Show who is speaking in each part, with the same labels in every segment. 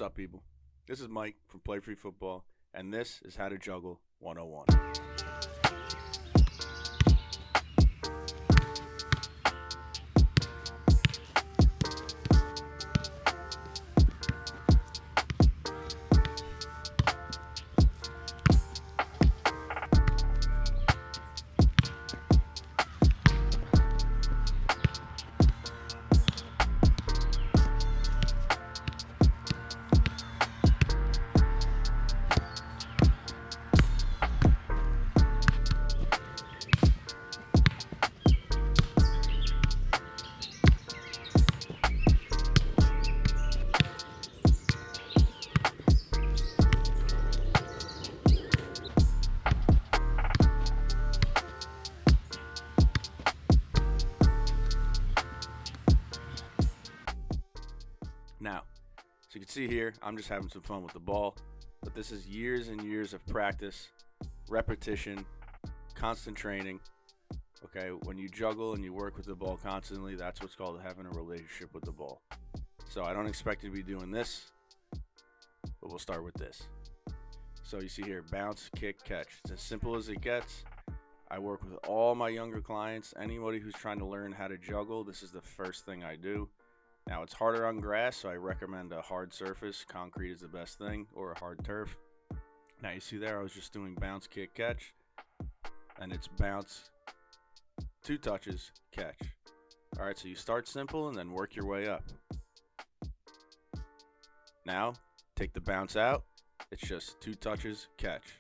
Speaker 1: What's up, people? This is Mike from Play Free Football, and this is How to Juggle 101. Now, so you can see here, I'm just having some fun with the ball, but this is years and years of practice, repetition, constant training. Okay, when you juggle and you work with the ball constantly, that's what's called having a relationship with the ball. So I don't expect you to be doing this, but we'll start with this. So you see here, bounce, kick, catch. It's as simple as it gets. I work with all my younger clients. Anybody who's trying to learn how to juggle, this is the first thing I do. Now, it's harder on grass, so I recommend a hard surface. Concrete is the best thing, or a hard turf. Now, you see there, I was just doing bounce, kick, catch. And it's bounce, 2 touches, catch. All right, so you start simple and then work your way up. Now, take the bounce out. It's just 2 touches, catch.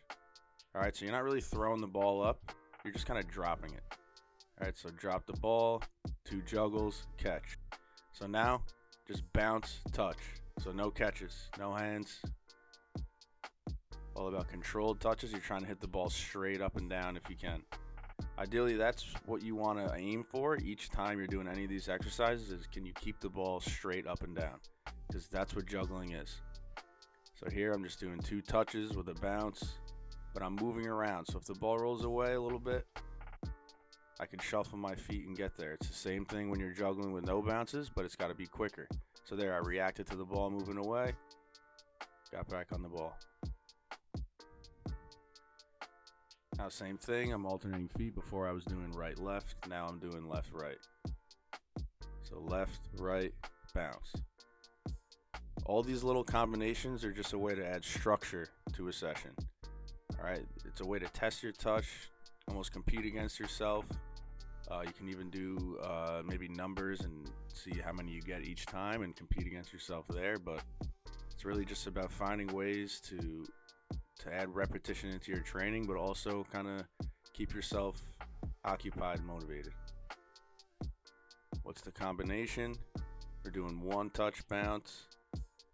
Speaker 1: All right, so you're not really throwing the ball up. You're just kind of dropping it. All right, so drop the ball, 2 juggles, catch. So now, just bounce, touch. So no catches, no hands. All about controlled touches. You're trying to hit the ball straight up and down if you can. Ideally, that's what you want to aim for each time you're doing any of these exercises is can you keep the ball straight up and down? Because that's what juggling is. So here I'm just doing 2 touches with a bounce, but I'm moving around. So if the ball rolls away a little bit, I can shuffle my feet and get there. It's the same thing when you're juggling with no bounces, but it's got to be quicker. So there, I reacted to the ball moving away, got back on the ball. Now, same thing, I'm alternating feet. Before I was doing right, left. Now I'm doing left, right. So left, right, bounce. All these little combinations are just a way to add structure to a session. All right, it's a way to test your touch, almost compete against yourself. You can even do maybe numbers and see how many you get each time and compete against yourself there. But it's really just about finding ways to add repetition into your training, but also kind of keep yourself occupied and motivated. What's the combination? We're doing 1 touch bounce,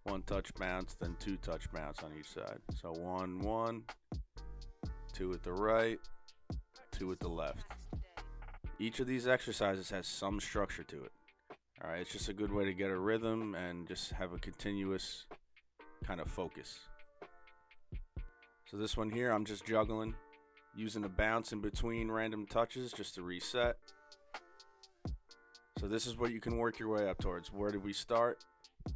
Speaker 1: 1 touch bounce, then 2 touch bounce on each side. So 1, 1, 2 at the right, 2 at the left. Each of these exercises has some structure to it. All right, it's just a good way to get a rhythm and just have a continuous kind of focus. So this one here, I'm just juggling, using a bounce in between random touches just to reset. So this is what you can work your way up towards. Where did we start?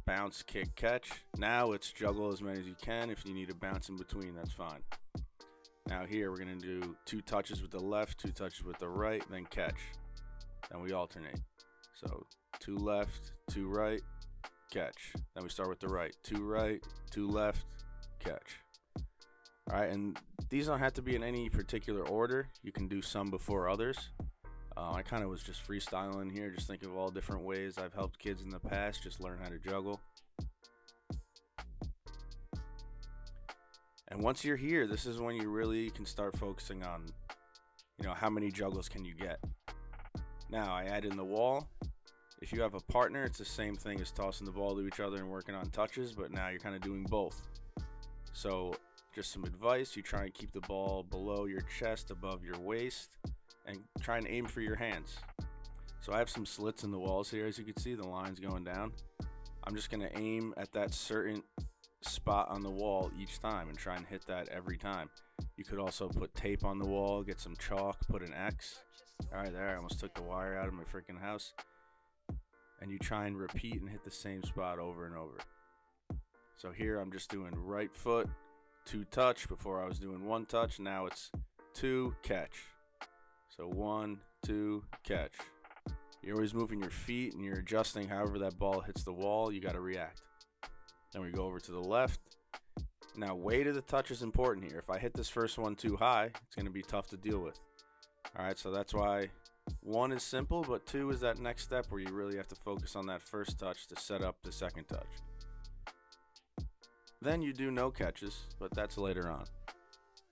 Speaker 1: Bounce, kick, catch. Now it's juggle as many as you can. If you need a bounce in between, that's fine. Now here we're going to do 2 touches with the left, 2 touches with the right, then catch. Then we alternate. So 2 left, 2 right, catch. Then we start with the right. 2 right, 2 left, catch. All right, and these don't have to be in any particular order. You can do some before others. I kind of was just freestyling here, just thinking of all different ways I've helped kids in the past just learn how to juggle. And once you're here, this is when you really can start focusing on, how many juggles can you get. Now, I add in the wall. If you have a partner, it's the same thing as tossing the ball to each other and working on touches, but now you're kind of doing both. So just some advice, you try and keep the ball below your chest, above your waist, and try and aim for your hands. So I have some slits in the walls here, as you can see, the lines going down. I'm just going to aim at that certain spot on the wall each time and try and hit that every time. You could also put tape on the wall, get some chalk, put an X. All right, there, I almost took the wire out of my freaking house. And you try and repeat and hit the same spot over and over. So here I'm just doing right foot, 2 touch. Before I was doing 1 touch. Now it's 2 catch. So 1, 2 catch. You're always moving your feet and you're adjusting however that ball hits the wall. You got to react. Then we go over to the left. Now weight of the touch is important here. If I hit this first one too high, it's going to be tough to deal with. All right, so that's why 1 is simple, but 2 is that next step where you really have to focus on that first touch to set up the second touch. Then you do no catches, but that's later on.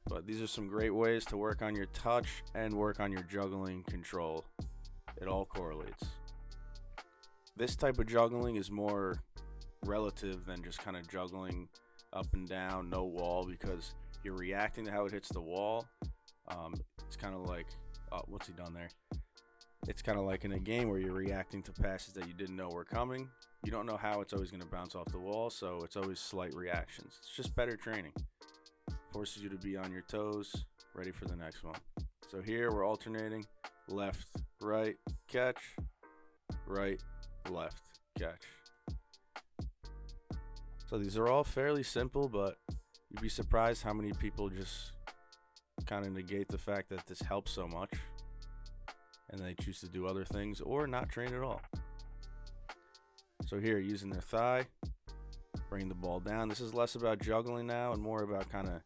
Speaker 1: But these are some great ways to work on your touch and work on your juggling control. It all correlates. This type of juggling is more relative than just kind of juggling up and down, no wall, because you're reacting to how it hits the wall. It's kind of like, oh, what's he done there? It's kind of like in a game where you're reacting to passes that you didn't know were coming. You don't know how it's always going to bounce off the wall, so it's always slight reactions. It's just better training. Forces you to be on your toes, ready for the next one. So here we're alternating left, right, catch, right, left, catch. So these are all fairly simple, but you'd be surprised how many people just kind of negate the fact that this helps so much and they choose to do other things or not train at all. So here, using their thigh, bringing the ball down. This is less about juggling now and more about kind of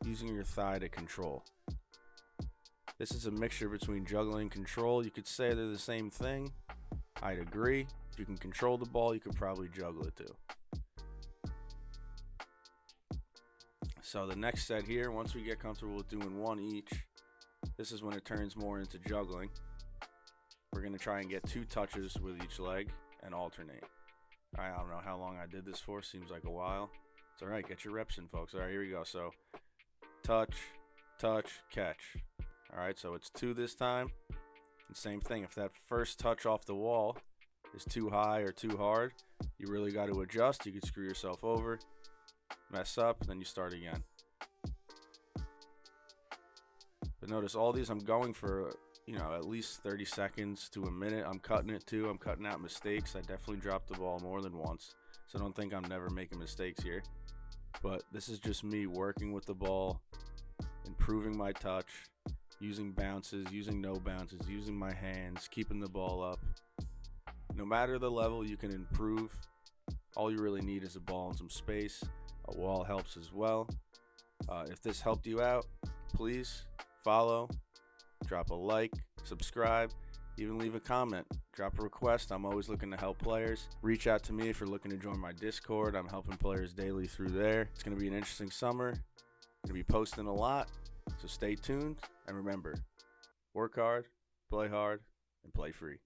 Speaker 1: using your thigh to control. This is a mixture between juggling and control. You could say they're the same thing. I'd agree. If you can control the ball, you could probably juggle it too. So the next set here, once we get comfortable with doing 1 each, this is when it turns more into juggling. We're going to try and get 2 touches with each leg and alternate. I don't know how long I did this for. Seems like a while. It's all right. Get your reps in, folks. All right, here we go. So touch, touch, catch. All right, so it's 2 this time. And same thing. If that first touch off the wall is too high or too hard, you really got to adjust. You could screw yourself over, mess up, and then you start again. But notice all these I'm going for, at least 30 seconds to a minute. I'm cutting it too. I'm cutting out mistakes. I definitely dropped the ball more than once, so don't think I'm never making mistakes here. But this is just me working with the ball, improving my touch, using bounces, using no bounces, using my hands, keeping the ball up. No matter the level, you can improve. All you really need is a ball and some space. A wall helps as well. If this helped you out, please follow, drop a like, subscribe, even leave a comment, drop a request. I'm always looking to help players. Reach out to me if you're looking to join my Discord. I'm helping players daily through there. It's going to be an interesting summer. I'm going to be posting a lot, so stay tuned. And remember, work hard, play hard, and play free.